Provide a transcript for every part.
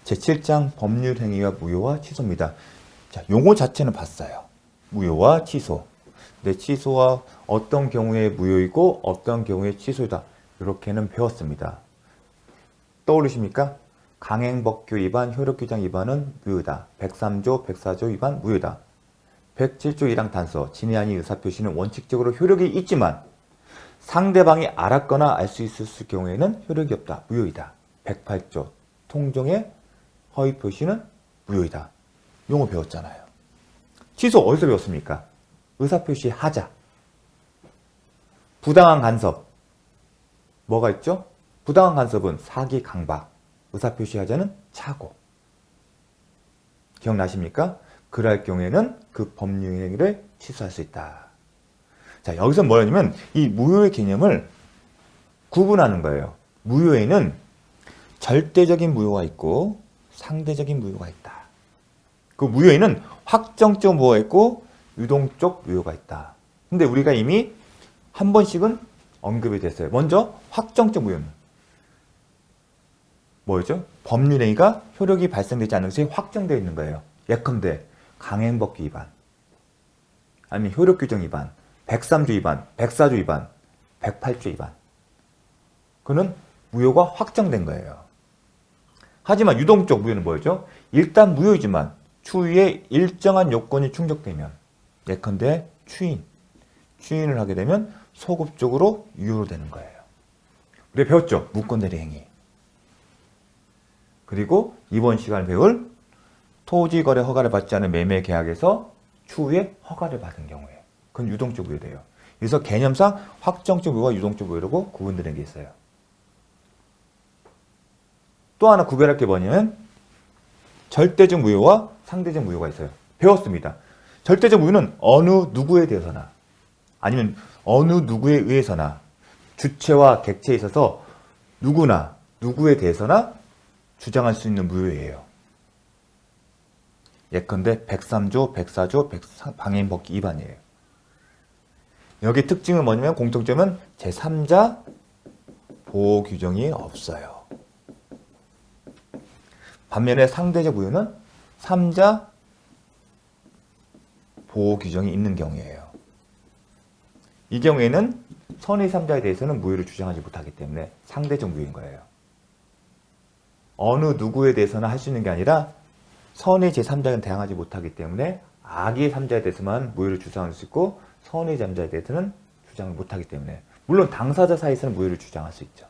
제7장 법률행위와 무효와 취소입니다. 자, 용어 자체는 봤어요. 무효와 취소. 근데 취소와 어떤 경우에 무효이고 어떤 경우에 취소이다. 이렇게는 배웠습니다. 떠오르십니까? 강행법규 위반, 효력규정 위반은 무효다. 103조, 104조 위반 무효다. 107조 1항 단서, 진의 아닌 의사표시는 원칙적으로 효력이 있지만 상대방이 알았거나 알 수 있을 경우에는 효력이 없다. 무효이다. 108조 통정의 허위표시는 무효이다. 용어 배웠잖아요. 취소 어디서 배웠습니까? 의사표시 하자. 부당한 간섭. 뭐가 있죠? 부당한 간섭은 사기, 강박. 의사표시 하자는 착오. 기억나십니까? 그럴 경우에는 그 법률행위를 취소할 수 있다. 자, 여기서 뭐냐면 이 무효의 개념을 구분하는 거예요. 무효에는 절대적인 무효가 있고 상대적인 무효가 있다. 그 무효에는 확정적 무효가 있고 유동적 무효가 있다. 근데 우리가 이미 한 번씩은 언급이 됐어요. 먼저 확정적 무효는 뭐였죠? 법률행위가 효력이 발생되지 않는 것이 확정되어 있는 거예요. 예컨대 강행법규 위반, 아니면 효력규정 위반, 103조 위반, 104조 위반, 108조 위반. 그는 무효가 확정된 거예요. 하지만 유동적 무효는 뭐였죠? 일단 무효이지만 추후에 일정한 요건이 충족되면, 예컨대 추인을 하게 되면 소급적으로 유효로 되는 거예요. 우리가 배웠죠? 무권대리 행위. 그리고 이번 시간에 배울 토지거래 허가를 받지 않은 매매 계약에서 추후에 허가를 받은 경우에 그건 유동적 무효돼요. 그래서 개념상 확정적 무효와 유동적 무효라고 구분되는 게 있어요. 또 하나 구별할 게 뭐냐면 절대적 무효와 상대적 무효가 있어요. 배웠습니다. 절대적 무효는 어느 누구에 대해서나 아니면 어느 누구에 의해서나 주체와 객체에 있어서 누구나 누구에 대해서나 주장할 수 있는 무효예요. 예컨대 103조, 104조 방해법규 위반이에요. 여기 특징은 뭐냐면 공통점은 제3자 보호 규정이 없어요. 반면에 상대적 무효는 3자 보호 규정이 있는 경우예요. 이 경우에는 선의 3자에 대해서는 무효를 주장하지 못하기 때문에 상대적 무효인 거예요. 어느 누구에 대해서는 할 수 있는 게 아니라 선의 제3자는 대항하지 못하기 때문에 악의 3자에 대해서만 무효를 주장할 수 있고 선의 제3자에 대해서는 주장을 못하기 때문에 물론 당사자 사이에서는 무효를 주장할 수 있죠.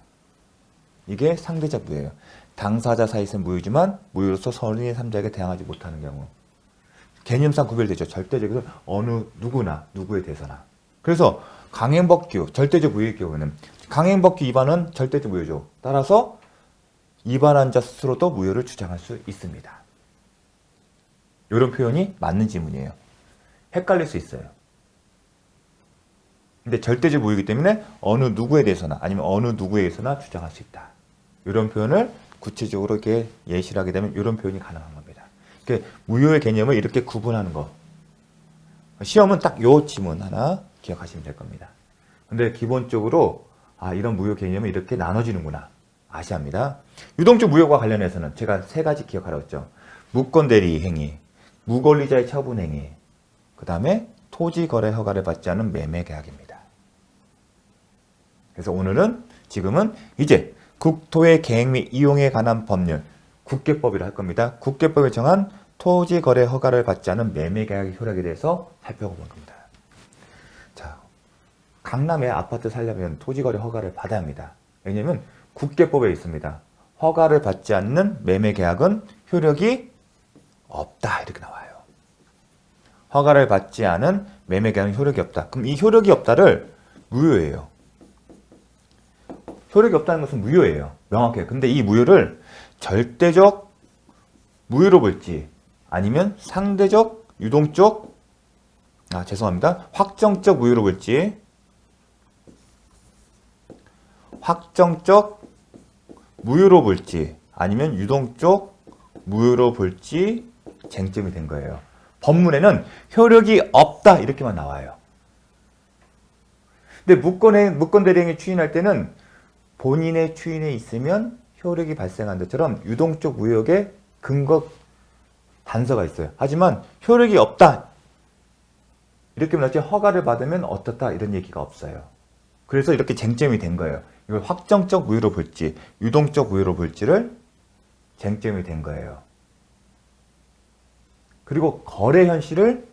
이게 상대적 무효예요. 당사자 사이에서는 무효지만 무효로서 선의 3자에게 대항하지 못하는 경우. 개념상 구별되죠. 절대적으로 어느 누구나 누구에 대해서나. 그래서 강행법규, 절대적 무효의 경우에는 강행법규 위반은 절대적 무효죠. 따라서 위반한 자 스스로도 무효를 주장할 수 있습니다. 이런 표현이 맞는 지문이에요. 헷갈릴 수 있어요. 근데 절대적 무효이기 때문에 어느 누구에 대해서나 아니면 어느 누구에 의해서나 주장할 수 있다. 이런 표현을 구체적으로 이렇게 예시를 하게 되면 이런 표현이 가능한 겁니다. 무효의 개념을 이렇게 구분하는 거. 시험은 딱 요 지문 하나 기억하시면 될 겁니다. 근데 기본적으로 이런 무효 개념이 이렇게 나눠지는구나 아셔야 합니다. 유동적 무효과 관련해서는 제가 3가지 기억하라고 했죠. 무권대리 행위, 무권리자의 처분 행위, 그 다음에 토지거래 허가를 받지 않은 매매계약입니다. 그래서 오늘은 지금은 이제 국토의 계획 및 이용에 관한 법률, 국계법이라 할 겁니다. 국계법에 정한 토지거래 허가를 받지 않은 매매계약의 효력에 대해서 살펴본 겁니다. 자, 강남에 아파트 살려면 토지거래 허가를 받아야 합니다. 왜냐하면 국계법에 있습니다. 허가를 받지 않는 매매계약은 효력이 없다 이렇게 나와요. 허가를 받지 않은 매매계약은 효력이 없다. 그럼 이 효력이 없다를 무효예요. 효력이 없다는 것은 무효예요. 명확해요. 근데 이 무효를 절대적 무효로 볼지 아니면 상대적, 유동적, 확정적 무효로 볼지 확정적 무효로 볼지 아니면 유동적 무효로 볼지 쟁점이 된 거예요. 법문에는 효력이 없다 이렇게만 나와요. 근데 무권대리행위 추인할 때는 본인의 추인에 있으면 효력이 발생한 것처럼 유동적 무효에 근거 단서가 있어요. 하지만 효력이 없다. 이렇게 말하지 허가를 받으면 어떻다 이런 얘기가 없어요. 그래서 이렇게 쟁점이 된 거예요. 이걸 확정적 무효로 볼지 유동적 무효로 볼지를 쟁점이 된 거예요. 그리고 거래 현실을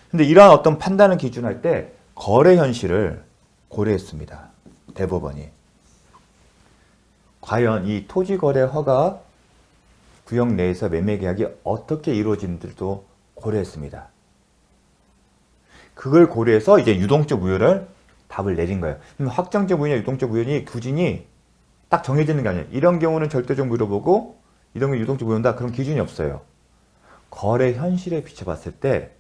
근데 이러한 어떤 판단을 기준할 때 거래 현실을 고려했습니다. 대법원이. 과연 이 토지거래 허가 구역 내에서 매매계약이 어떻게 이루어지는지도 고려했습니다. 그걸 고려해서 이제 유동적 무효를 답을 내린 거예요. 그럼 확정적 무효냐 유동적 무효니 기준이 딱 정해지는 게 아니에요. 이런 경우는 절대적 무효로 보고 이런 경우 유동적 무효다. 그런 기준이 없어요. 거래 현실에 비춰봤을 때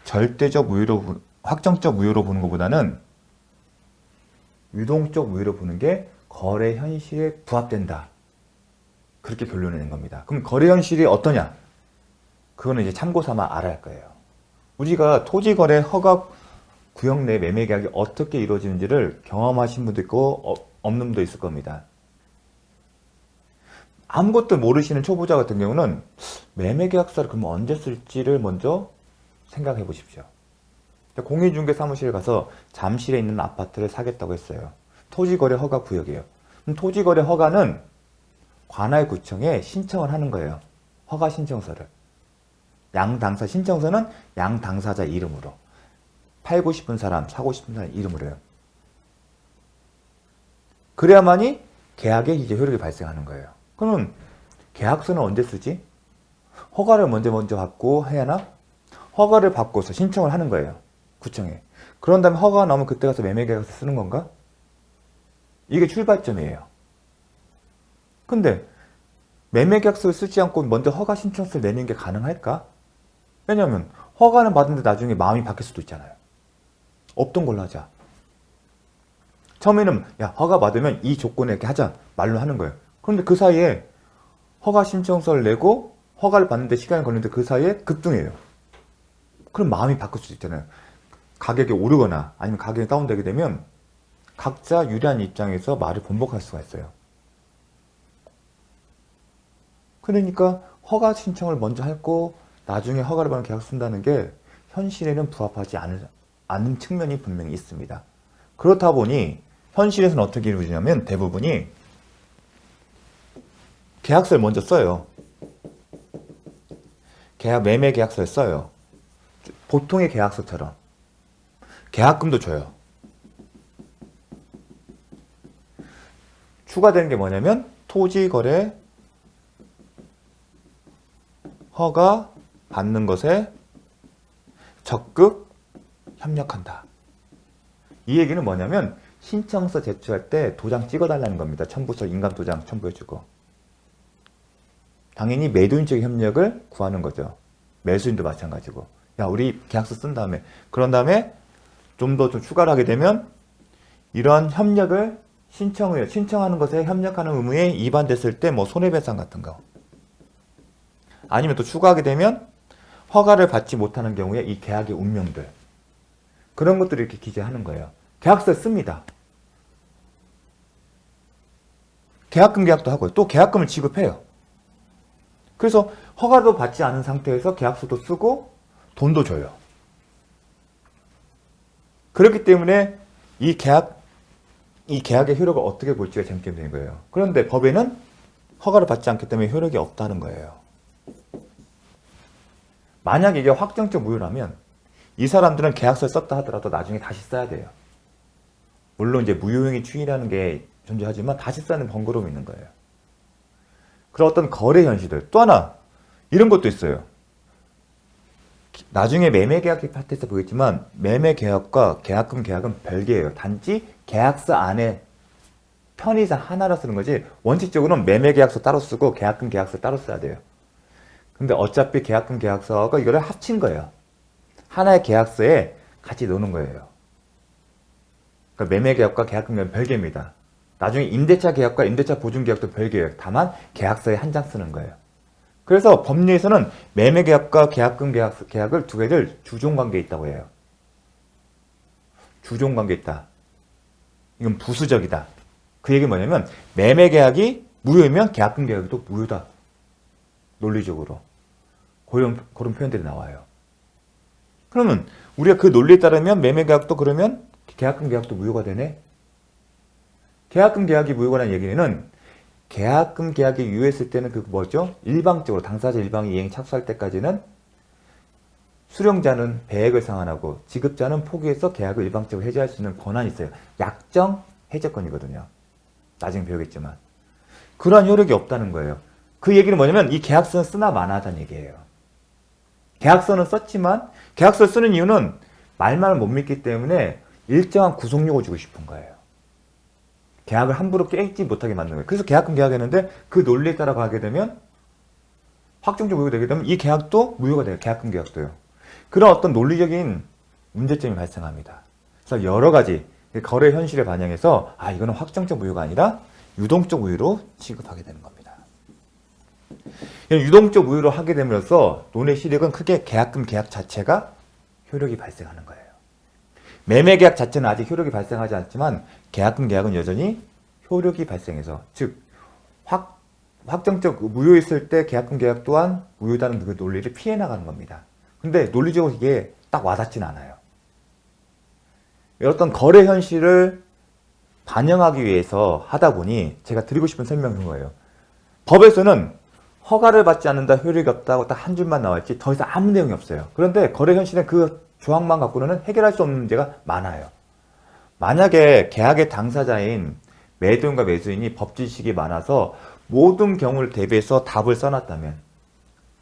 절대적 무효로 확정적 무효로 보는 것보다는 유동적 무효로 보는 게 거래 현실에 부합된다. 그렇게 결론을 낸 겁니다. 그럼 거래 현실이 어떠냐? 그거는 이제 참고 삼아 알아야 할 거예요. 우리가 토지거래 허가 구역 내 매매계약이 어떻게 이루어지는지를 경험하신 분도 있고 없는 분도 있을 겁니다. 아무것도 모르시는 초보자 같은 경우는 매매계약서를 그럼 언제 쓸지를 먼저 생각해 보십시오. 공인중개사무실에 가서 잠실에 있는 아파트를 사겠다고 했어요. 토지거래 허가 구역이에요. 그럼 토지거래 허가는 관할구청에 신청을 하는 거예요. 허가 신청서를. 양당사 신청서는 양당사자 이름으로. 팔고 싶은 사람, 사고 싶은 사람 이름으로 해요. 그래야만이 계약에 이제 효력이 발생하는 거예요. 그러면 계약서는 언제 쓰지? 허가를 먼저 받고 해야 하나? 허가를 받고서 신청을 하는 거예요. 구청에. 그런 다음에 허가가 나오면 그때 가서 매매계약서 쓰는 건가? 이게 출발점이에요. 근데 매매계약서를 쓰지 않고 먼저 허가 신청서를 내는 게 가능할까? 왜냐하면 허가는 받은데 나중에 마음이 바뀔 수도 있잖아요. 없던 걸로 하자. 처음에는 야 허가 받으면 이 조건에 이렇게 하자 말로 하는 거예요. 그런데 그 사이에 허가 신청서를 내고 허가를 받는데 시간이 걸리는데 그 사이에 급등해요. 그럼 마음이 바뀔 수도 있잖아요. 가격이 오르거나 아니면 가격이 다운되게 되면 각자 유리한 입장에서 말을 번복할 수가 있어요. 그러니까 허가 신청을 먼저 하고 나중에 허가를 받는 계약서 쓴다는 게 현실에는 부합하지 않은 측면이 분명히 있습니다. 그렇다 보니 현실에서는 어떻게 이루어지냐면 대부분이 계약서를 먼저 써요. 매매 계약서를 써요. 보통의 계약서처럼. 계약금도 줘요. 추가되는 게 뭐냐면 토지거래 허가 받는 것에 적극 협력한다. 이 얘기는 뭐냐면 신청서 제출할 때 도장 찍어달라는 겁니다. 첨부서 인감도장 첨부해주고. 당연히 매도인 쪽의 협력을 구하는 거죠. 매수인도 마찬가지고. 야 우리 계약서 쓴 다음에 그런 다음에 좀 더 추가를 하게 되면 이러한 협력을 신청하는 것에 협력하는 의무에 위반됐을 때 뭐 손해배상 같은 거 아니면 또 추가하게 되면 허가를 받지 못하는 경우에 이 계약의 운명들 그런 것들을 이렇게 기재하는 거예요. 계약서를 씁니다. 계약금 계약도 하고요. 또 계약금을 지급해요. 그래서 허가도 받지 않은 상태에서 계약서도 쓰고 돈도 줘요. 그렇기 때문에 이 계약의 효력을 어떻게 볼지가 쟁점이 되는 거예요. 그런데 법에는 허가를 받지 않기 때문에 효력이 없다는 거예요. 만약 이게 확정적 무효라면 이 사람들은 계약서를 썼다 하더라도 나중에 다시 써야 돼요. 물론 이제 무효행위 추이라는 게 존재하지만 다시 쓰는 번거로움이 있는 거예요. 그런 어떤 거래 현실들. 또 하나 이런 것도 있어요. 나중에 매매계약 파트에서 보겠지만 매매계약과 계약금 계약은 별개예요. 단지 계약서 안에 편의상 하나로 쓰는 거지 원칙적으로는 매매계약서 따로 쓰고 계약금 계약서 따로 써야 돼요. 근데 어차피 계약금 계약서가 이거를 합친 거예요. 하나의 계약서에 같이 넣는 거예요. 그러니까 매매계약과 계약금 계약은 별개입니다. 나중에 임대차 계약과 임대차 보증 계약도 별개예요. 다만 계약서에 한 장 쓰는 거예요. 그래서 법리에서는 매매계약과 계약금 계약을 두 개를 주종관계에 있다고 해요. 주종관계에 있다. 이건 부수적이다. 그 얘기는 뭐냐면 매매계약이 무효이면 계약금 계약도 무효다. 논리적으로. 그런 표현들이 나와요. 그러면 우리가 그 논리에 따르면 매매계약도 그러면 계약금 계약도 무효가 되네? 계약금 계약이 무효라는 얘기는 계약금 계약이 유효했을 때는 그 뭐죠? 일방적으로 당사자 일방이 이행 착수할 때까지는 수령자는 배액을 상환하고 지급자는 포기해서 계약을 일방적으로 해지할 수 있는 권한이 있어요. 약정 해제권이거든요. 나중에 배우겠지만. 그러한 효력이 없다는 거예요. 그 얘기는 뭐냐면 이 계약서는 쓰나 마나하다는 얘기예요. 계약서는 썼지만 계약서를 쓰는 이유는 말만을 못 믿기 때문에 일정한 구속력을 주고 싶은 거예요. 계약을 함부로 깨지 못하게 만드는 거예요. 그래서 계약금 계약했는데 그 논리에 따라 가게 되면 확정적 무효가 되게 되면 이 계약도 무효가 돼요. 계약금 계약도요. 그런 어떤 논리적인 문제점이 발생합니다. 그래서 여러 가지 거래 현실에 반영해서 이거는 확정적 무효가 아니라 유동적 무효로 취급하게 되는 겁니다. 유동적 무효로 하게 됨으로써 논의 실익은 크게 계약금 계약 자체가 효력이 발생하는 거예요. 매매 계약 자체는 아직 효력이 발생하지 않지만 계약금 계약은 여전히 효력이 발생해서 즉 확정적 무효했을 때 계약금 계약 또한 무효다는 그 논리를 피해 나가는 겁니다. 근데 논리적으로 이게 딱 와닿진 않아요. 어떤 거래 현실을 반영하기 위해서 하다 보니 제가 드리고 싶은 설명은 거예요. 법에서는 허가를 받지 않는다, 효력이 없다고 딱 한 줄만 나왔지 더 이상 아무 내용이 없어요. 그런데 거래 현실은 그 조항만 갖고는 해결할 수 없는 문제가 많아요. 만약에 계약의 당사자인 매도인과 매수인이 법지식이 많아서 모든 경우를 대비해서 답을 써놨다면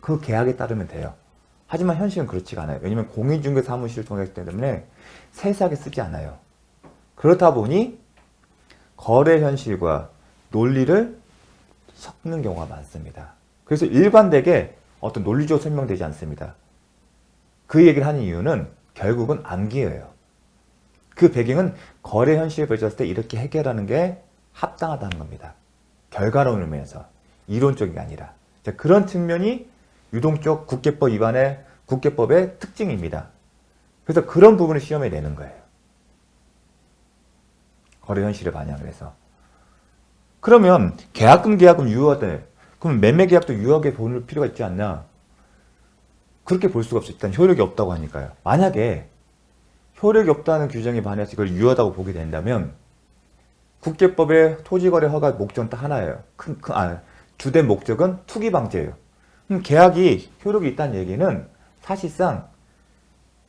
그 계약에 따르면 돼요. 하지만 현실은 그렇지가 않아요. 왜냐하면 공인중개 사무실을 통했기 때문에 세세하게 쓰지 않아요. 그렇다 보니 거래 현실과 논리를 섞는 경우가 많습니다. 그래서 일관되게 어떤 논리적으로 설명되지 않습니다. 그 얘기를 하는 이유는 결국은 암기예요. 그 배경은 거래 현실에 벌어졌을 때 이렇게 해결하는 게 합당하다는 겁니다. 결과론을 면에서 이론적이 아니라 그런 측면이 유동적 국계법 위반의 국계법의 특징입니다. 그래서 그런 부분을 시험에 내는 거예요. 거래 현실을 반영을 해서. 그러면 계약금 계약은 유효하다. 그럼 매매 계약도 유효하게 볼 필요가 있지 않나? 그렇게 볼 수가 없어요. 일단 효력이 없다고 하니까요. 만약에 효력이 없다는 규정에 반해서 이걸 유효하다고 보게 된다면 국계법의 토지거래 허가 목적은 딱 하나예요. 주된 목적은 투기 방지예요. 그럼 계약이 효력이 있다는 얘기는 사실상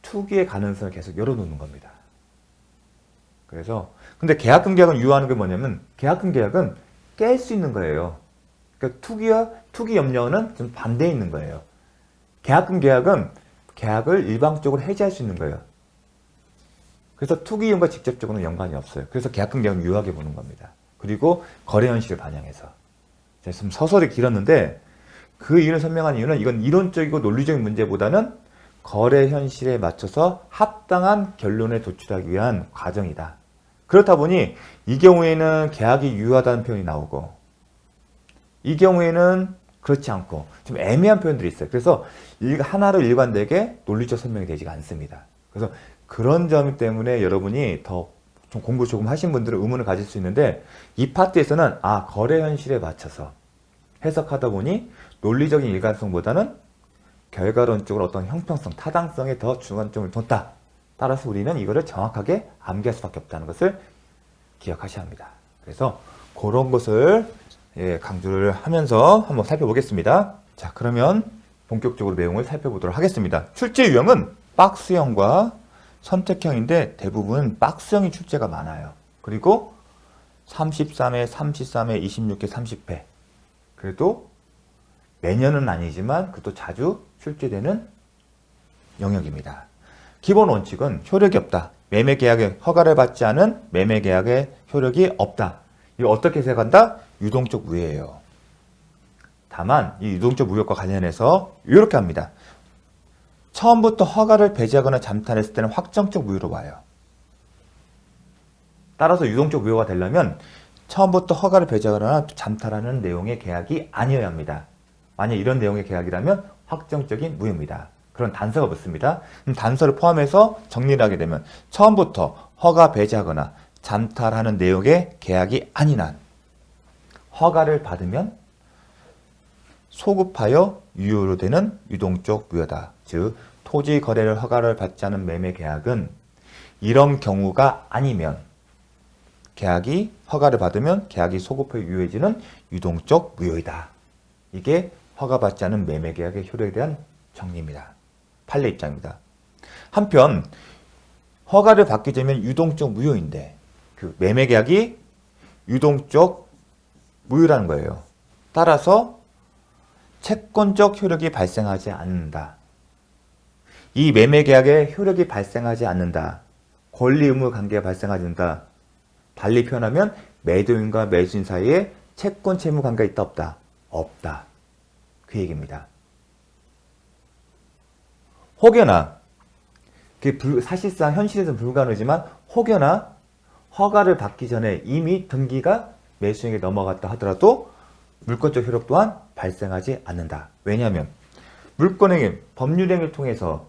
투기의 가능성을 계속 열어놓는 겁니다. 그래서 근데 계약금 계약은 유효하는 게 뭐냐면 계약금 계약은 깰 수 있는 거예요. 그러니까 투기 염려는 좀 반대에 있는 거예요. 계약금 계약은 계약을 일방적으로 해지할 수 있는 거예요. 그래서 투기 이용과 직접적으로는 연관이 없어요. 그래서 계약금 계약은 유효하게 보는 겁니다. 그리고 거래 현실을 반영해서. 제가 좀 서설이 길었는데 그 이유를 설명한 이유는 이건 이론적이고 논리적인 문제보다는 거래 현실에 맞춰서 합당한 결론에 도출하기 위한 과정이다. 그렇다 보니 이 경우에는 계약이 유효하다는 표현이 나오고 이 경우에는 그렇지 않고 좀 애매한 표현들이 있어요. 그래서 하나로 일관되게 논리적 설명이 되지가 않습니다. 그래서 그런 점 때문에 여러분이 더 좀 공부 조금 하신 분들은 의문을 가질 수 있는데 이 파트에서는 거래 현실에 맞춰서 해석하다 보니 논리적인 일관성보다는 결과론적으로 어떤 형평성, 타당성에 더 중간점을 뒀다. 따라서 우리는 이거를 정확하게 암기할 수밖에 없다는 것을 기억하셔야 합니다. 그래서 그런 것을 강조를 하면서 한번 살펴보겠습니다. 자, 그러면 본격적으로 내용을 살펴보도록 하겠습니다. 출제 유형은 박스형과 선택형인데 대부분 박스형이 출제가 많아요. 그리고 33회, 33회, 26회, 30회. 그래도 매년은 아니지만 그것도 자주 출제되는 영역입니다. 기본 원칙은 효력이 없다. 매매 계약의 허가를 받지 않은 매매 계약의 효력이 없다. 이거 어떻게 해석한다? 유동적 무효예요. 다만 이 유동적 무효과 관련해서 이렇게 합니다. 처음부터 허가를 배제하거나 잠탈했을 때는 확정적 무효로 와요. 따라서 유동적 무효가 되려면 처음부터 허가를 배제하거나 잠탈하는 내용의 계약이 아니어야 합니다. 만약 이런 내용의 계약이라면 확정적인 무효입니다. 그런 단서가 붙습니다. 단서를 포함해서 정리를 하게 되면 처음부터 허가 배제하거나 잠탈하는 내용의 계약이 아닌 한 허가를 받으면 소급하여 유효로 되는 유동적 무효다. 즉 토지 거래를 허가를 받지 않은 매매 계약은 이런 경우가 아니면 계약이 허가를 받으면 계약이 소급하여 유효해지는 유동적 무효이다. 이게 허가받지 않은 매매 계약의 효력에 대한 정리입니다. 판례 입장입니다. 한편 허가를 받기 전면 유동적 무효인데 그 매매 계약이 유동적 무효라는 거예요. 따라서 채권적 효력이 발생하지 않는다. 이 매매 계약의 효력이 발생하지 않는다. 권리 의무 관계가 발생하지 않는다. 달리 표현하면 매도인과 매수인 사이에 채권 채무 관계가 있다 없다? 없다. 그 얘기입니다. 혹여나 사실상 현실에서는 불가능하지만 혹여나 허가를 받기 전에 이미 등기가 매수인에게 넘어갔다 하더라도 물권적 효력 또한 발생하지 않는다. 왜냐하면 물권행위, 법률행위를 통해서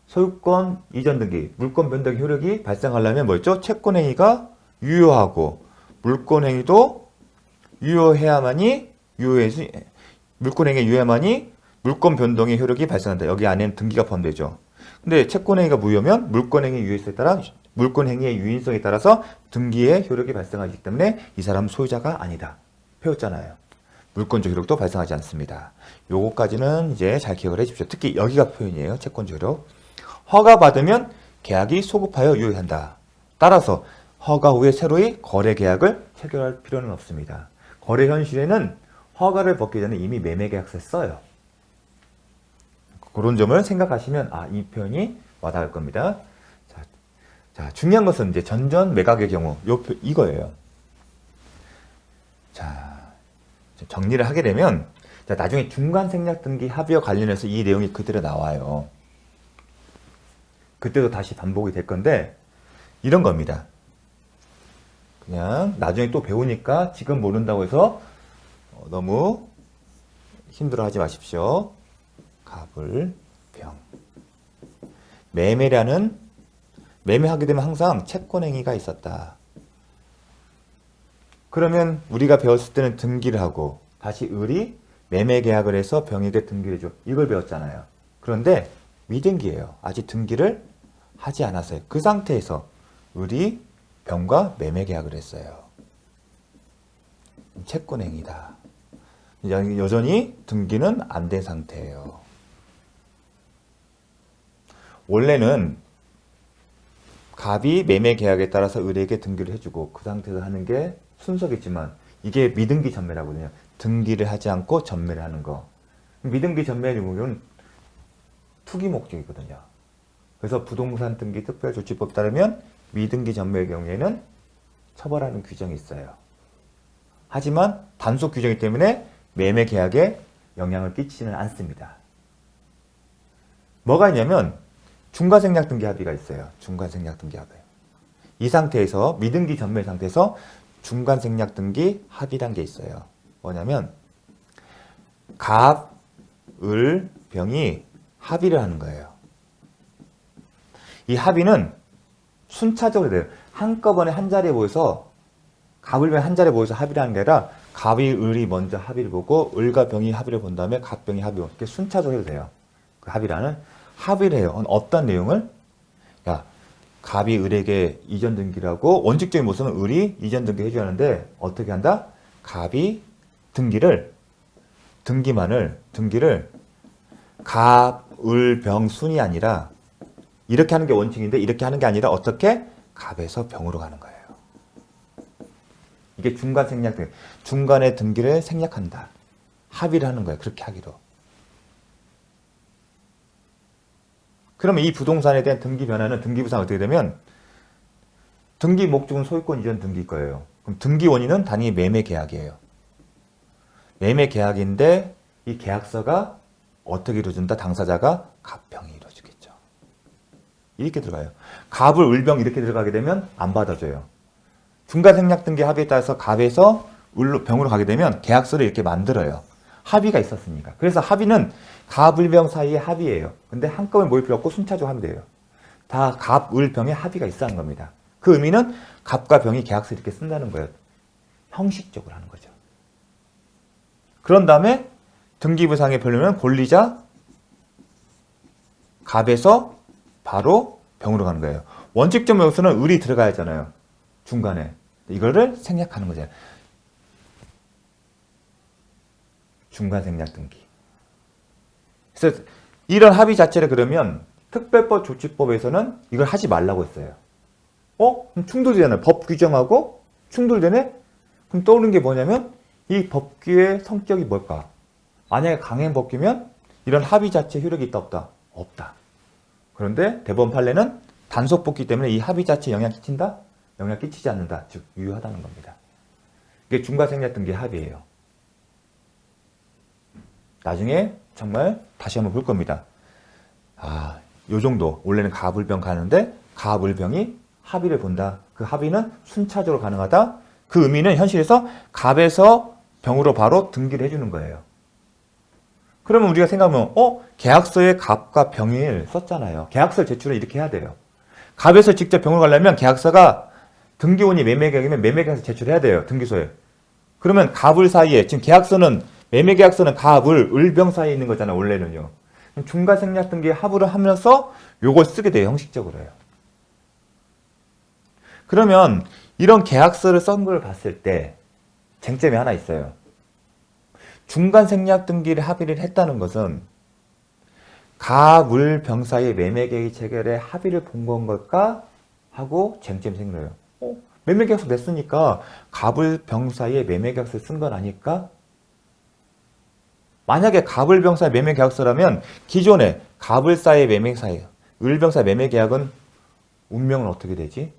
소유권 이전 등기, 물권 변동 효력이 발생하려면 뭐였죠? 채권행위가 유효하고 물권행위도 유효해야만이 물권행위 유효해야만이 물권 변동의 효력이 발생한다. 여기 안에는 등기가 포함되죠. 근데 채권행위가 무효면 물권행위 유효성에 따라 물권행위의 유인성에 따라서 등기의 효력이 발생하기 때문에 이 사람은 소유자가 아니다. 배웠잖아요. 물권적 효력도 발생하지 않습니다. 요거까지는 이제 잘 기억을 해주십시오. 특히 여기가 표현이에요. 채권적 효력. 허가받으면 계약이 소급하여 유효한다. 따라서 허가 후에 새로이 거래 계약을 체결할 필요는 없습니다. 거래 현실에는 허가를 받기 전에 이미 매매 계약서에 써요. 그런 점을 생각하시면 이 표현이 와닿을 겁니다. 자, 중요한 것은 이제 전전 매각의 경우 이거예요. 자, 정리를 하게 되면 나중에 중간 생략 등기 합의와 관련해서 이 내용이 그대로 나와요. 그때도 다시 반복이 될 건데 이런 겁니다. 그냥 나중에 또 배우니까 지금 모른다고 해서 너무 힘들어하지 마십시오. 갑을 병. 매매하게 되면 항상 채권행위가 있었다. 그러면 우리가 배웠을 때는 등기를 하고 다시 을이 매매 계약을 해서 병에게 등기를 해줘. 이걸 배웠잖아요. 그런데 미등기예요. 아직 등기를 하지 않았어요. 그 상태에서 을이 병과 매매 계약을 했어요. 채권행위다. 여전히 등기는 안 된 상태예요. 원래는 갑이 매매 계약에 따라서 을에게 등기를 해주고 그 상태에서 하는 게 순서겠지만 이게 미등기 전매라거든요. 등기를 하지 않고 전매를 하는 거. 미등기 전매의 경우는 투기 목적이거든요. 그래서 부동산 등기 특별조치법 따르면 미등기 전매의 경우에는 처벌하는 규정이 있어요. 하지만 단속 규정이기 때문에 매매 계약에 영향을 끼치지는 않습니다. 뭐가 있냐면 중과생략 등기 합의가 있어요. 중과생략 등기 합의. 이 상태에서 미등기 전매 상태에서 중간생략 등기 합의란 게 있어요. 뭐냐면 갑, 을, 병이 합의를 하는 거예요. 이 합의는 순차적으로 돼요. 한꺼번에 한 자리에 모여서 갑을 병이 한 자리에 모여서 합의를 하는 게 아니라 갑이 을이 먼저 합의를 보고 을과 병이 합의를 본 다음에 갑병이 합의를 이렇게 순차적으로 해도 돼요. 그 합의를 해요. 어떤 내용을? 갑이 을에게 이전 등기를 하고 원칙적인 모습은 을이 이전 등기 해줘야 하는데 어떻게 한다? 갑이 등기를 갑, 을, 병, 순이 아니라 이렇게 하는 게 원칙인데 이렇게 하는 게 아니라 어떻게? 갑에서 병으로 가는 거예요. 이게 중간 생략 등기. 중간에 등기를 생략한다. 합의를 하는 거예요. 그렇게 하기로. 그러면 이 부동산에 대한 등기 변화는 등기부상 어떻게 되면 등기 목적은 소유권 이전 등기일 거예요. 그럼 등기 원인은 단위 매매 계약이에요. 매매 계약인데 이 계약서가 어떻게 이루어진다? 당사자가 갑병이 이루어지겠죠. 이렇게 들어가요. 갑을 을병 이렇게 들어가게 되면 안 받아줘요. 중간 생략 등기 합의에 따라서 갑에서 을로 병으로 가게 되면 계약서를 이렇게 만들어요. 합의가 있었으니까. 그래서 합의는 갑, 을, 병 사이의 합의예요. 근데 한꺼번에 모일 필요 없고 순차적으로 하면 돼요. 다 갑, 을, 병의 합의가 있어 하는 겁니다. 그 의미는 갑과 병이 계약서 이렇게 쓴다는 거예요. 형식적으로 하는 거죠. 그런 다음에 등기부상의 변료는 권리자 갑에서 바로 병으로 가는 거예요. 원칙적 묘수는 을이 들어가야 하잖아요. 중간에. 이거를 생략하는 거죠. 중간 생략 등기. 그래서 이런 합의 자체를 그러면 특별법 조치법에서는 이걸 하지 말라고 했어요. 그럼 충돌되잖아요. 법 규정하고 충돌되네? 그럼 떠오르는 게 뭐냐면 이 법규의 성격이 뭘까? 만약에 강행 법규면 이런 합의 자체 효력이 있다 없다? 없다. 그런데 대법원 판례는 단속 법규 때문에 이 합의 자체에 영향 끼친다? 영향 끼치지 않는다. 즉 유효하다는 겁니다. 이게 중과생략 등기 합의예요. 나중에 정말 다시 한번 볼 겁니다. 요 정도. 원래는 가불병 가는데 가불병이 합의를 본다. 그 합의는 순차적으로 가능하다. 그 의미는 현실에서 갑에서 병으로 바로 등기를 해주는 거예요. 그러면 우리가 생각하면 계약서에 갑과 병일 썼잖아요. 계약서를 제출을 이렇게 해야 돼요. 갑에서 직접 병으로 가려면 계약서가 등기원이 매매계약이면 매매계약서 제출해야 돼요. 등기소에. 그러면 갑을 사이에 지금 계약서는 매매계약서는 갑을 을병 사이에 있는 거잖아요. 원래는요. 중과생략 등기 합의를 하면서 요걸 쓰게 돼요. 형식적으로요. 그러면 이런 계약서를 쓴 걸 봤을 때 쟁점이 하나 있어요. 중간생략 등기를 합의를 했다는 것은 가물병 사이의 매매계약 체결에 합의를 본 건 걸까? 하고 쟁점이 생겨요. 매매계약서 냈으니까 가불병 사이에 매매계약서 쓴 건 아닐까? 만약에 가불병 사이 매매계약서라면 기존에 가불 사이의 매매 사이, 을병 사이 매매계약은 운명은 어떻게 되지?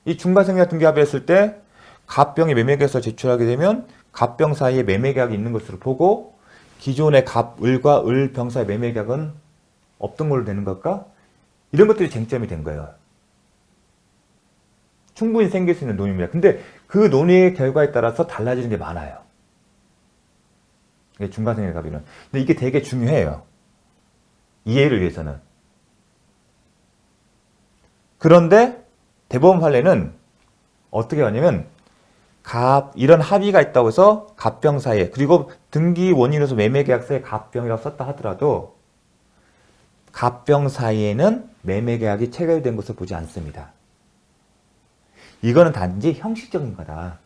이 중간생략 등기 합의했을 때 갑병이 매매계약서 제출하게 되면 갑병 사이에 매매계약이 있는 것으로 보고 기존의 갑을과 을병 사이 매매계약은 없던 걸로 되는 걸까? 이런 것들이 쟁점이 된 거예요. 충분히 생길 수 있는 논의입니다. 근데 그 논의의 결과에 따라서 달라지는 게 많아요. 중간생략 합의는. 근데 이게 되게 중요해요. 이해를 위해서는. 그런데 대법원 판례는 어떻게 하냐면 이런 합의가 있다고 해서 갑병 사이에 그리고 등기 원인으로서 매매계약서에 갑병이라고 썼다 하더라도 갑병 사이에는 매매계약이 체결된 것을 보지 않습니다. 이거는 단지 형식적인 거다.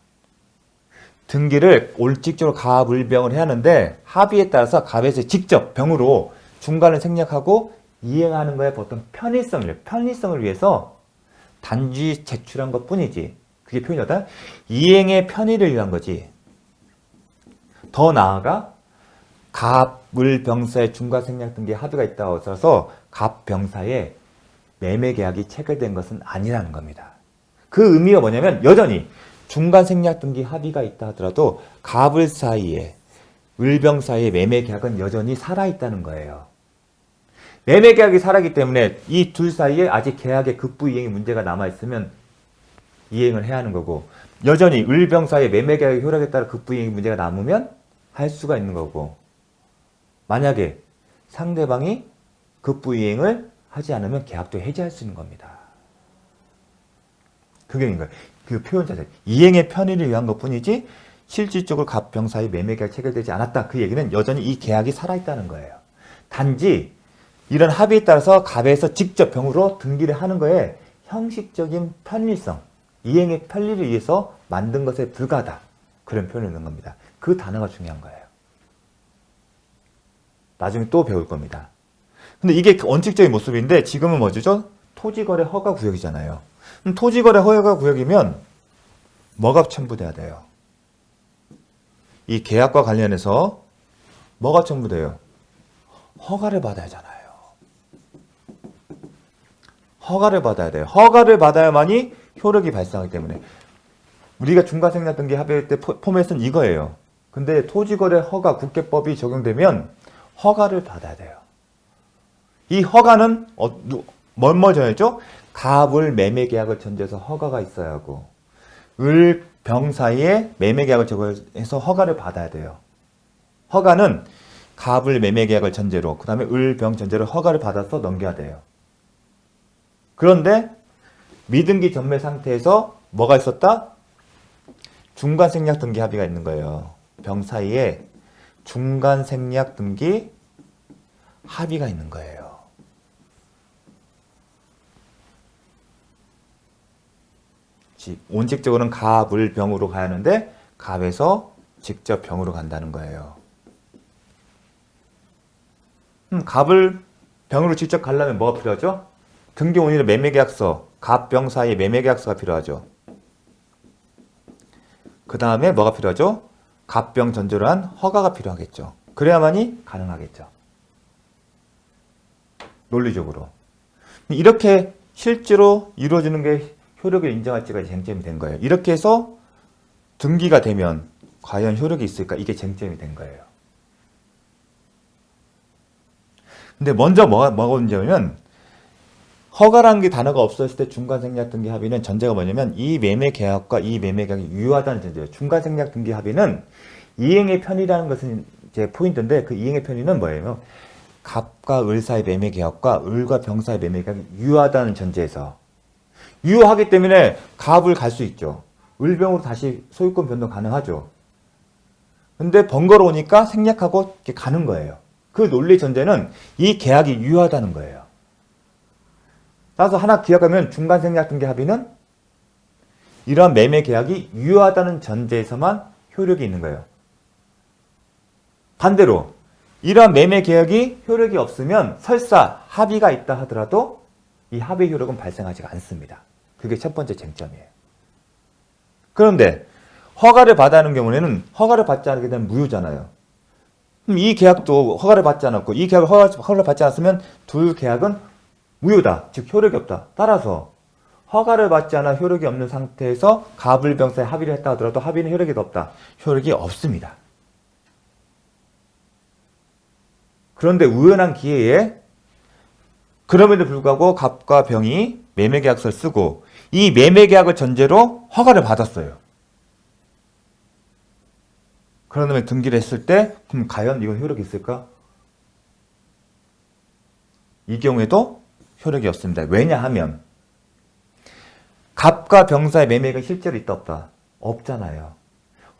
등기를 올직적으로 갑을병을 해야 하는데 합의에 따라서 갑에서 직접 병으로 중간을 생략하고 이행하는 거에 보통 편의성을 위해서 단지 제출한 것 뿐이지. 그게 표현이다. 이행의 편의를 위한 거지. 더 나아가 갑을병사의 중과생략 등기 합의가 있다고 해서 갑병사의 매매계약이 체결된 것은 아니라는 겁니다. 그 의미가 뭐냐면 여전히 중간생략 등기 합의가 있다 하더라도 갑을 사이에 을병 사이의 매매계약은 여전히 살아있다는 거예요. 매매계약이 살아있기 때문에 이 둘 사이에 아직 계약의 급부이행의 문제가 남아있으면 이행을 해야 하는 거고 여전히 을병 사이의 매매계약의 효력에 따라 급부이행의 문제가 남으면 할 수가 있는 거고 만약에 상대방이 급부이행을 하지 않으면 계약도 해지할 수 있는 겁니다. 그게 있는 거예요. 그 표현 자체. 이행의 편의를 위한 것 뿐이지 실질적으로 갑병 사이 매매계약이 체결되지 않았다. 그 얘기는 여전히 이 계약이 살아있다는 거예요. 단지 이런 합의에 따라서 갑에서 직접 병으로 등기를 하는 거에 형식적인 편리성, 이행의 편리를 위해서 만든 것에 불과하다. 그런 표현을 넣는 겁니다. 그 단어가 중요한 거예요. 나중에 또 배울 겁니다. 근데 이게 원칙적인 모습인데 지금은 뭐죠? 토지거래 허가 구역이잖아요. 토지거래 허가 구역이면 뭐가 첨부돼야 돼요? 이 계약과 관련해서 뭐가 첨부돼요? 허가를 받아야 하잖아요. 허가를 받아야 돼요. 허가를 받아야만이 효력이 발생하기 때문에 우리가 중과생략 등기 합의할 때 포맷은 이거예요. 근데 토지거래 허가 국계법이 적용되면 허가를 받아야 돼요. 이 허가는 뭐 정했죠? 갑을 매매계약을 전제해서 허가가 있어야 하고 을, 병 사이에 매매계약을 적용해서 허가를 받아야 돼요. 허가는 갑을 매매계약을 전제로 그 다음에 을, 병 전제로 허가를 받아서 넘겨야 돼요. 그런데 미등기 전매 상태에서 뭐가 있었다? 중간생략 등기 합의가 있는 거예요. 병 사이에 중간 생략 등기 합의가 있는 거예요. 원칙적으로는 갑을 병으로 가야 하는데 갑에서 직접 병으로 간다는 거예요. 갑을 병으로 직접 가려면 뭐가 필요하죠? 등기원인의 매매계약서, 갑병 사이에 매매계약서가 필요하죠. 그 다음에 뭐가 필요하죠? 갑병 전제로 한 허가가 필요하겠죠. 그래야만이 가능하겠죠. 논리적으로. 이렇게 실제로 이루어지는 게 효력을 인정할지가 쟁점이 된 거예요. 이렇게 해서 등기가 되면 과연 효력이 있을까? 이게 쟁점이 된 거예요. 근데 먼저 뭐가 문제냐면 허가라는 게 단어가 없었을 때 중간생략 등기 합의는 전제가 뭐냐면 이 매매 계약과 이 매매 계약이 유효하다는 전제예요. 중간생략 등기 합의는 이행의 편의라는 것은 이제 포인트인데 그 이행의 편의는 뭐예요? 갑과 을 사이 매매 계약과 을과 병 사이 매매 계약이 유효하다는 전제에서 유효하기 때문에 갑을 갈 수 있죠. 을병으로 다시 소유권 변동 가능하죠. 근데 번거로우니까 생략하고 이렇게 가는 거예요. 그 논리 전제는 이 계약이 유효하다는 거예요. 따라서 하나 기억하면 중간 생략 등기 합의는 이러한 매매 계약이 유효하다는 전제에서만 효력이 있는 거예요. 반대로 이러한 매매 계약이 효력이 없으면 설사 합의가 있다 하더라도 이 합의 효력은 발생하지가 않습니다. 그게 첫 번째 쟁점이에요. 그런데 허가를 받아야 하는 경우에는 허가를 받지 않게 되면 무효잖아요. 그럼 이 계약도 허가를 받지 않았고 이 계약을 허가를 받지 않았으면 둘 계약은 무효다. 즉 효력이 없다. 따라서 허가를 받지 않아 효력이 없는 상태에서 갑을병사에 합의를 했다 하더라도 합의는 효력이 없다. 효력이 없습니다. 그런데 우연한 기회에 그럼에도 불구하고 갑과 병이 매매계약서를 쓰고 이 매매계약을 전제로 허가를 받았어요. 그러면 등기를 했을 때 그럼 과연 이건 효력이 있을까? 이 경우에도 효력이 없습니다. 왜냐하면 갑과 병 사이 매매가 실제로 있다 없다? 없잖아요.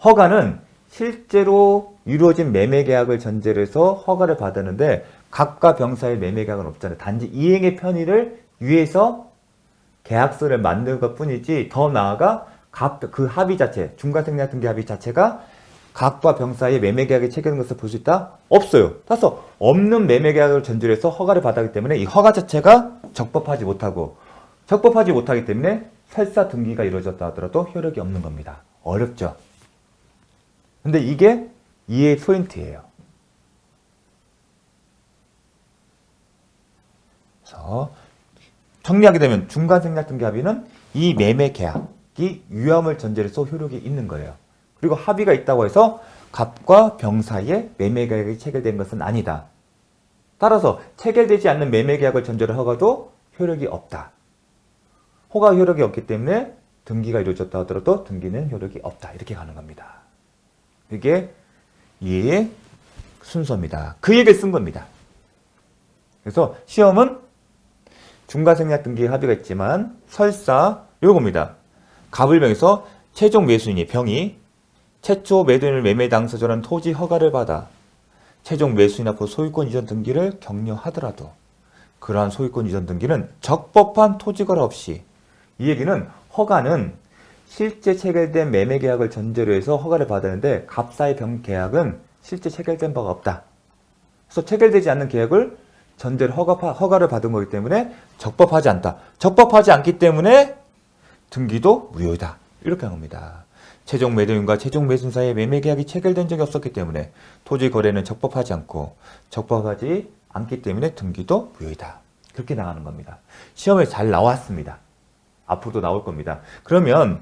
허가는 실제로 이루어진 매매계약을 전제로 해서 허가를 받았는데 갑과 병 사이 매매계약은 없잖아요. 단지 이행의 편의를 위해서 계약서를 만든 것 뿐이지 더 나아가 그 합의 자체, 중간생략 등기 합의 자체가 갑과 병 사이에 매매계약이 체결된 것을 볼 수 있다? 없어요. 따라서 없는 매매계약을 전제로 해서 허가를 받았기 때문에 이 허가 자체가 적법하지 못하기 때문에 설사 등기가 이루어졌다 하더라도 효력이 없는 겁니다. 어렵죠? 근데 이게 이해의 포인트예요. 그래서 정리하게 되면 중간생략 등기 합의는 이 매매계약이 유효함을 전제로 해서 효력이 있는 거예요. 그리고 합의가 있다고 해서 갑과 병 사이에 매매계약이 체결된 것은 아니다. 따라서 체결되지 않는 매매계약을 전제로 허가도 효력이 없다. 허가 효력이 없기 때문에 등기가 이루어졌다 하더라도 등기는 효력이 없다. 이렇게 가는 겁니다. 이게 이해의 순서입니다. 그 얘기를 쓴 겁니다. 그래서 시험은 중간생략 등기 합의가 있지만 설사 요겁니다. 갑을병에서 최종 매수인이 병이 최초 매도인을 매매 당사자라는 토지 허가를 받아 최종 매수인 앞으로 소유권 이전 등기를 격려하더라도 그러한 소유권 이전 등기는 적법한 토지거래 없이 이 얘기는 허가는 실제 체결된 매매 계약을 전제로 해서 허가를 받았는데 갑사의 병 계약은 실제 체결된 바가 없다. 그래서 체결되지 않는 계약을 전제로 허가를 받은 거기 때문에 적법하지 않다. 적법하지 않기 때문에 등기도 무효이다. 이렇게 한 겁니다. 최종 매도인과 최종 매수인 사이에 매매 계약이 체결된 적이 없었기 때문에 토지 거래는 적법하지 않기 때문에 등기도 무효이다. 그렇게 나가는 겁니다. 시험에 잘 나왔습니다. 앞으로도 나올 겁니다. 그러면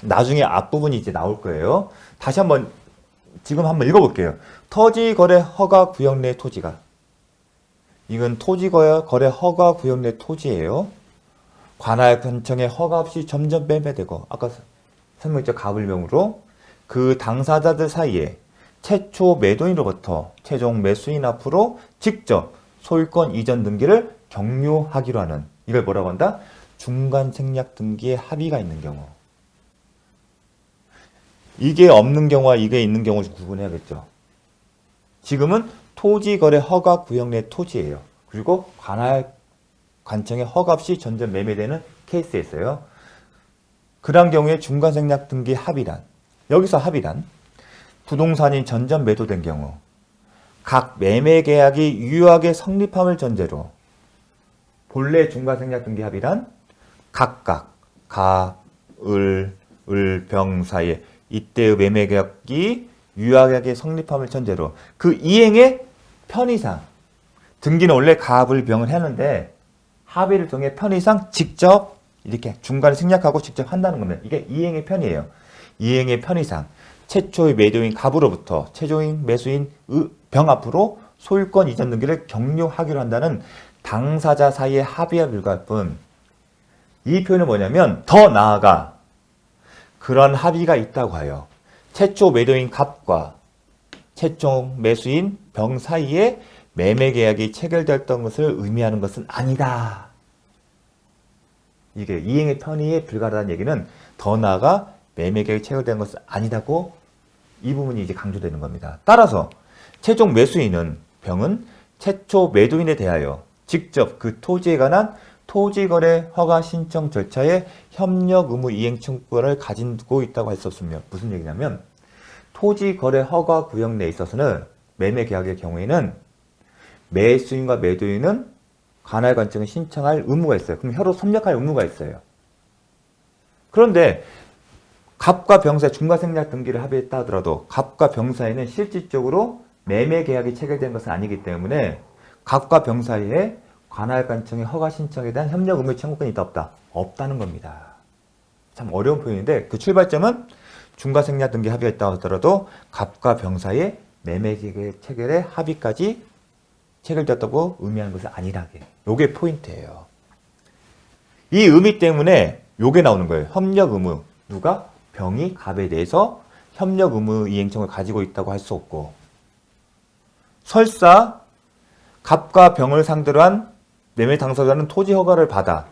나중에 앞부분이 이제 나올 거예요. 다시 한번 지금 한번 읽어볼게요. 토지 거래 허가 구역 내 토지가 이건 토지 거래 허가 구역 내 토지예요. 관할 관청에 허가 없이 점점 매매되고 아까 설명했죠. 갑을병으로 그 당사자들 사이에 최초 매도인으로부터 최종 매수인 앞으로 직접 소유권 이전 등기를 격려하기로 하는 이걸 뭐라고 한다? 중간 생략 등기에 합의가 있는 경우. 이게 없는 경우와 이게 있는 경우 구분해야겠죠. 지금은 토지거래 허가 구역 내 토지예요. 그리고 관할 관청의 허가 없이 전전 매매되는 케이스였어요. 그런 경우에 중간생략 등기 합의란, 여기서 합의란 부동산이 전전 매도된 경우 각 매매 계약이 유효하게 성립함을 전제로 본래 중간생략 등기 합의란 각각 가, 을, 병 사이에 이때의 매매 계약이 유효하게 성립함을 전제로 그 이행의 편의상 등기는 원래 가을 병을 했는데 합의를 통해 편의상 직접 이렇게 중간에 생략하고 직접 한다는 겁니다. 이게 이행의 편이에요. 이행의 편의상 최초의 매도인 갑으로부터 최종인 매수인 병 앞으로 소유권 이전 등기를 격려하기로 한다는 당사자 사이의 합의에 불과할 뿐, 이 표현은 뭐냐면 더 나아가 그런 합의가 있다고 하여 최초 매도인 갑과 최종 매수인 병 사이에 매매 계약이 체결됐던 것을 의미하는 것은 아니다. 이게 이행의 편의에 불과하다는 얘기는 더 나아가 매매 계약이 체결된 것은 아니다고 이 부분이 이제 강조되는 겁니다. 따라서 최종 매수인은 병은 최초 매도인에 대하여 직접 그 토지에 관한 토지거래 허가 신청 절차에 협력 의무 이행 청구권을 가지고 있다고 할 수 없으며, 무슨 얘기냐면 토지거래 허가 구역 내에 있어서는 매매 계약의 경우에는 매수인과 매도인은 관할 관청에 신청할 의무가 있어요. 그럼 혀로 협력할 의무가 있어요. 그런데 갑과 병사의 중과생략 등기를 합의했다 하더라도 갑과 병사에는 실질적으로 매매 계약이 체결된 것은 아니기 때문에 갑과 병 사이에 관할 관청의 허가 신청에 대한 협력 의무 청구권이 있다 없다? 없다는 겁니다. 참 어려운 표현인데 그 출발점은 중과생략 등기 합의했다 하더라도 갑과 병 사이에 매매 계약 체결의 합의까지 체결되었다고 의미하는 것은 아니라게. 요게 포인트예요. 이 의미 때문에 요게 나오는 거예요. 협력 의무. 누가? 병이 갑에 대해서 협력 의무 이행청을 가지고 있다고 할 수 없고, 설사 갑과 병을 상대로 한 매매 당사자는 토지 허가를 받아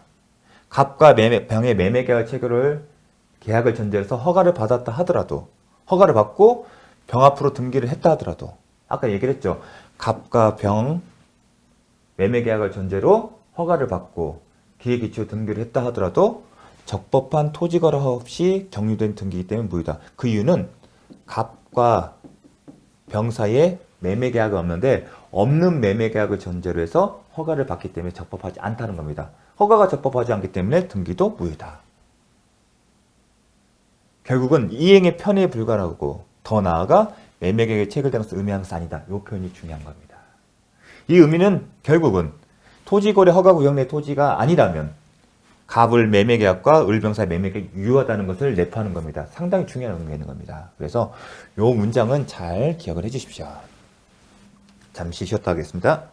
갑과 병의 매매 계약 체결을 계약을 전제로 해서 허가를 받았다 하더라도, 허가를 받고 병 앞으로 등기를 했다 하더라도, 아까 얘기를 했죠. 갑과 병 매매 계약을 전제로 허가를 받고 기획 기초 등기를 했다 하더라도 적법한 토지 거래 없이 경유된 등기이기 때문에 무효다. 그 이유는 갑과 병 사이에 매매 계약이 없는데 없는 매매 계약을 전제로 해서 허가를 받기 때문에 적법하지 않다는 겁니다. 허가가 적법하지 않기 때문에 등기도 무효다. 결국은 이행의 편의에 불과하고 더 나아가 매매 계약이 체결된 것을 의미하는 것은 아니다. 이 표현이 중요한 겁니다. 이 의미는 결국은 토지거래 허가 구역 내 토지가 아니라면 갑을 매매 계약과 을병사의 매매 계약이 유효하다는 것을 내포하는 겁니다. 상당히 중요한 의미가 있는 겁니다. 그래서 이 문장은 잘 기억을 해 주십시오. 잠시 쉬었다 하겠습니다.